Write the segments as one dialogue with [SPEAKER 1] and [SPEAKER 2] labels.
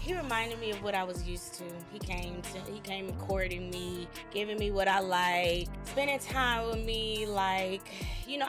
[SPEAKER 1] He reminded me of what I was used to. He came and courting me, giving me what I like, spending time with me.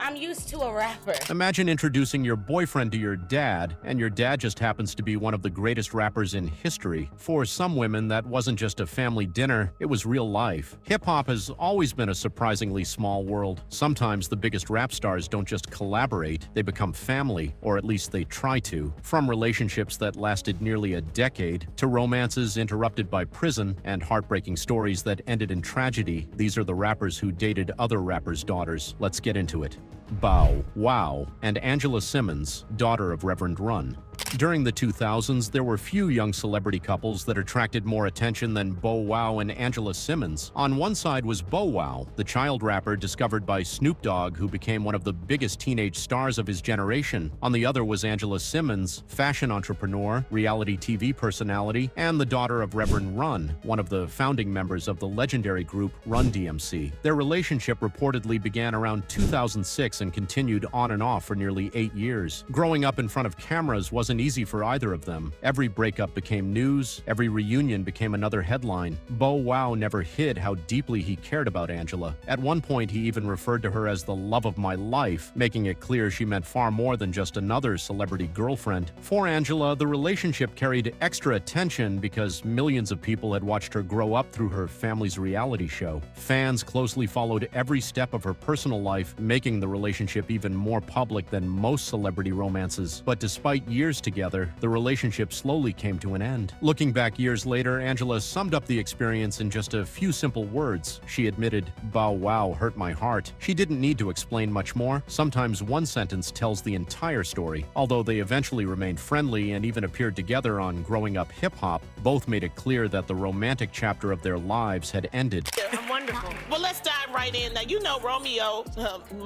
[SPEAKER 1] I'm used to a rapper.
[SPEAKER 2] Imagine introducing your boyfriend to your dad, and your dad just happens to be one of the greatest rappers in history. For some women, that wasn't just a family dinner, it was real life. Hip-hop has always been a surprisingly small world. Sometimes the biggest rap stars don't just collaborate, they become family, or at least they try to. From relationships that lasted nearly a decade, to romances interrupted by prison, and heartbreaking stories that ended in tragedy, these are the rappers who dated other rappers' daughters. Let's get into it. Bow Wow and Angela Simmons, daughter of Reverend Run. During the 2000s, there were few young celebrity couples that attracted more attention than Bow Wow and Angela Simmons. On one side was Bow Wow, the child rapper discovered by Snoop Dogg, who became one of the biggest teenage stars of his generation. On the other was Angela Simmons, fashion entrepreneur, reality TV personality, and the daughter of Reverend Run, one of the founding members of the legendary group Run DMC. Their relationship reportedly began around 2006 and continued on and off for nearly 8 years. Growing up in front of cameras wasn't easy for either of them. Every breakup became news, every reunion became another headline. Bow Wow never hid how deeply he cared about Angela. At one point, he even referred to her as the love of my life, making it clear she meant far more than just another celebrity girlfriend. For Angela, the relationship carried extra attention because millions of people had watched her grow up through her family's reality show. Fans closely followed every step of her personal life, making the relationship even more public than most celebrity romances. But despite years together, the relationship slowly came to an end. Looking back years later, Angela summed up the experience in just a few simple words. She admitted, "Bow Wow hurt my heart." She didn't need to explain much more. Sometimes one sentence tells the entire story. Although they eventually remained friendly and even appeared together on Growing Up Hip Hop, both made it clear that the romantic chapter of their lives had ended.
[SPEAKER 3] I'm wonderful. Well, let's dive right in. Now, you know Romeo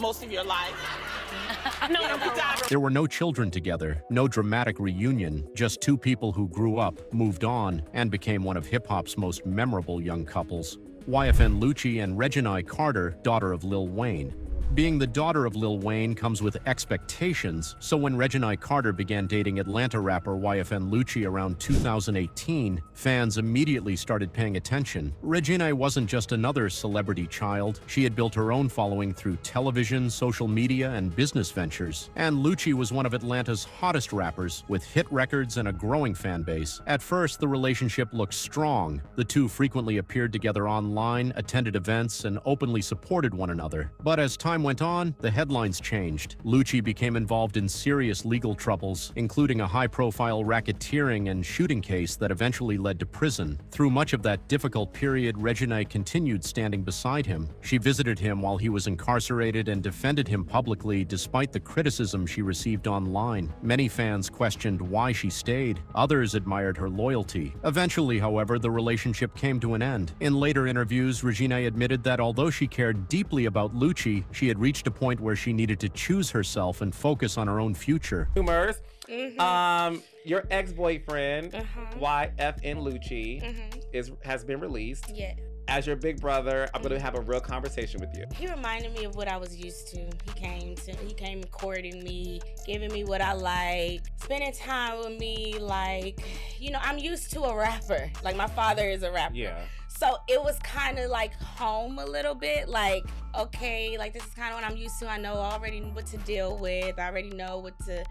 [SPEAKER 3] most of your life.
[SPEAKER 2] There were no children together, no dramatic reunion, just two people who grew up, moved on, and became one of hip-hop's most memorable young couples. YFN Lucci and Reginae Carter, daughter of Lil Wayne. Being the daughter of Lil Wayne comes with expectations, so when Reginae Carter began dating Atlanta rapper YFN Lucci around 2018, fans immediately started paying attention. Reginae wasn't just another celebrity child. She had built her own following through television, social media, and business ventures. And Lucci was one of Atlanta's hottest rappers, with hit records and a growing fan base. At first, the relationship looked strong. The two frequently appeared together online, attended events, and openly supported one another. But as time went on, the headlines changed. Lucci became involved in serious legal troubles, including a high-profile racketeering and shooting case that eventually led to prison. Through much of that difficult period, Reginae continued standing beside him. She visited him while he was incarcerated and defended him publicly despite the criticism she received online. Many fans questioned why she stayed. Others admired her loyalty. Eventually, however, the relationship came to an end. In later interviews, Reginae admitted that although she cared deeply about Lucci, she had reached a point where she needed to choose herself and focus on her own future.
[SPEAKER 4] Rumors. Your ex-boyfriend, YFN Lucci, has been released.
[SPEAKER 1] Yeah.
[SPEAKER 4] As your big brother, I'm going to have a real conversation with you.
[SPEAKER 1] He reminded me of what I was used to. He came courting me, giving me what I like, spending time with me. I'm used to a rapper. Like, my father is a rapper.
[SPEAKER 4] Yeah.
[SPEAKER 1] So it was kind of like home a little bit. Like, okay, like this is kind of what I'm used to. I know already what to deal with. I already know what the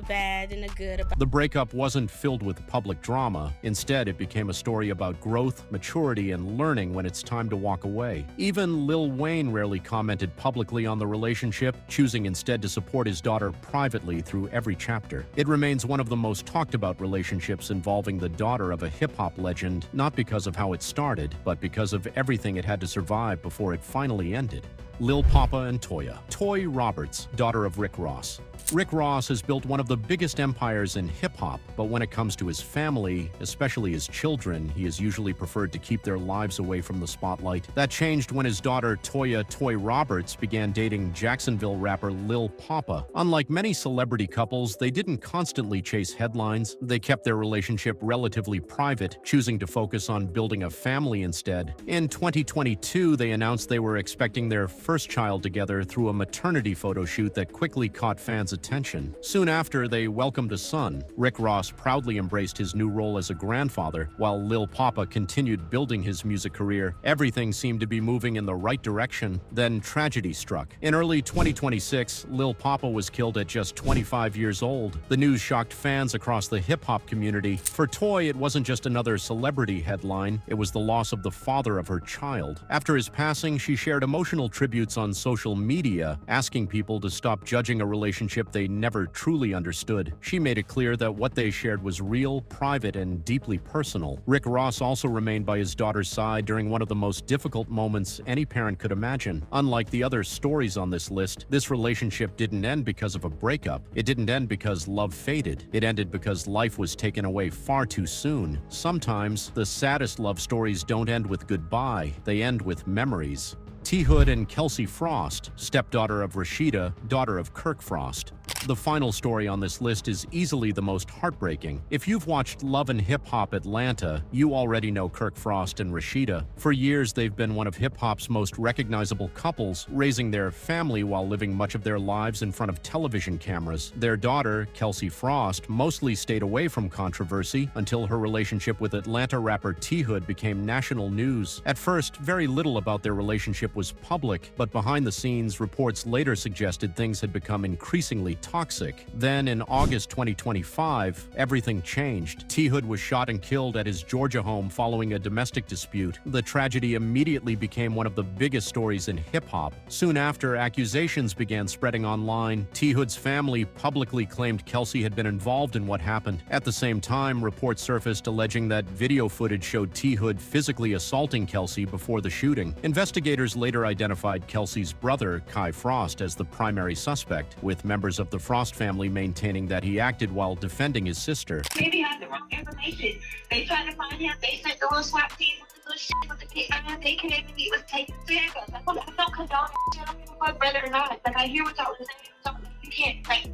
[SPEAKER 1] bad and the good about.
[SPEAKER 2] The breakup wasn't filled with public drama. Instead, it became a story about growth, maturity, and learning when it's time to walk away. Even Lil Wayne rarely commented publicly on the relationship, choosing instead to support his daughter privately through every chapter. It remains one of the most talked about relationships involving the daughter of a hip-hop legend, not because of how it started, but because of everything it had to survive before it finally ended. Lil Poppa and Toia. Toia Roberts, daughter of Rick Ross. Rick Ross has built one of the biggest empires in hip-hop, but when it comes to his family, especially his children, he has usually preferred to keep their lives away from the spotlight. That changed when his daughter Toia Roberts began dating Jacksonville rapper Lil Poppa. Unlike many celebrity couples, they didn't constantly chase headlines. They kept their relationship relatively private, choosing to focus on building a family instead. In 2022, they announced they were expecting their first child together through a maternity photo shoot that quickly caught fans' attention. Soon after, they welcomed a son. Rick Ross proudly embraced his new role as a grandfather, while Lil Poppa continued building his music career. Everything seemed to be moving in the right direction. Then tragedy struck. In early 2026, Lil Poppa was killed at just 25 years old. The news shocked fans across the hip-hop community. For Toia, it wasn't just another celebrity headline, it was the loss of the father of her child. After his passing, she shared emotional tributes on social media, asking people to stop judging a relationship they never truly understood. She made it clear that what they shared was real, private, and deeply personal. Rick Ross also remained by his daughter's side during one of the most difficult moments any parent could imagine. Unlike the other stories on this list, this relationship didn't end because of a breakup. It didn't end because love faded. It ended because life was taken away far too soon. Sometimes, the saddest love stories don't end with goodbye, they end with memories. T. Hood and Kelsey Frost, stepdaughter of Rasheeda, daughter of Kirk Frost. The final story on this list is easily the most heartbreaking. If you've watched Love and Hip Hop Atlanta, you already know Kirk Frost and Rasheeda. For years, they've been one of hip-hop's most recognizable couples, raising their family while living much of their lives in front of television cameras. Their daughter, Kelsey Frost, mostly stayed away from controversy until her relationship with Atlanta rapper T. Hood became national news. At first, very little about their relationship was public, but behind the scenes, reports later suggested things had become increasingly toxic. Then, in August 2025, everything changed. T. Hood was shot and killed at his Georgia home following a domestic dispute. The tragedy immediately became one of the biggest stories in hip-hop. Soon after, accusations began spreading online. T. Hood's family publicly claimed Kelsey had been involved in what happened. At the same time, reports surfaced alleging that video footage showed T. Hood physically assaulting Kelsey before the shooting. Investigators later identified Kelsey's brother, Kai Frost, as the primary suspect, with members of the Frost family maintaining that he acted while defending his sister.
[SPEAKER 5] Maybe had the wrong information. They tried to find him. They sent the little swap team with the little shit with the kid. They came and he was taken to handcuffs. I don't condone that shit. I don't give a fuck whether or not. Like, I hear what y'all are saying. So you can't, like,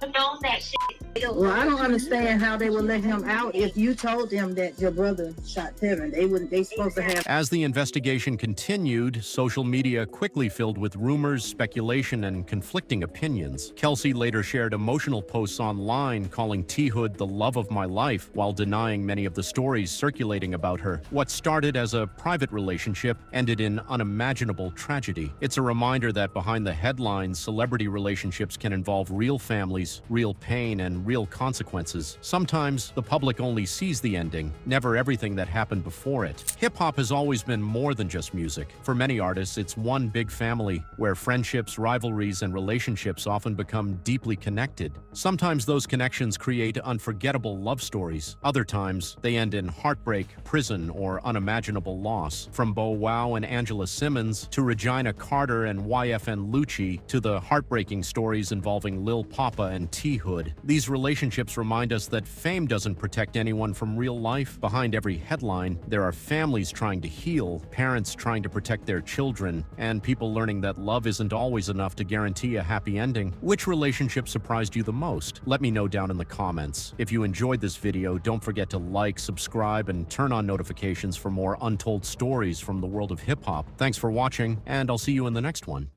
[SPEAKER 5] condone that shit.
[SPEAKER 6] Well, I don't understand how they would let him out if you told them that your brother shot Tevin. They supposed to have.
[SPEAKER 2] As the investigation continued, social media quickly filled with rumors, speculation, and conflicting opinions. Kelsey later shared emotional posts online calling T. Hood the love of my life while denying many of the stories circulating about her. What started as a private relationship ended in unimaginable tragedy. It's a reminder that behind the headlines, celebrity relationships can involve real families, real pain, and real consequences. Sometimes the public only sees the ending, never everything that happened before it. Hip-hop has always been more than just music. For many artists, it's one big family where friendships, rivalries, and relationships often become deeply connected. Sometimes those connections create unforgettable love stories. Other times, they end in heartbreak, prison, or unimaginable loss. From Bow Wow and Angela Simmons to Regina Carter and YFN Lucci to the heartbreaking stories involving Lil Poppa and T. Hood. These relationships remind us that fame doesn't protect anyone from real life. Behind every headline, there are families trying to heal, parents trying to protect their children, and people learning that love isn't always enough to guarantee a happy ending. Which relationship surprised you the most? Let me know down in the comments. If you enjoyed this video, don't forget to like, subscribe, and turn on notifications for more untold stories from the world of hip-hop. Thanks for watching, and I'll see you in the next one.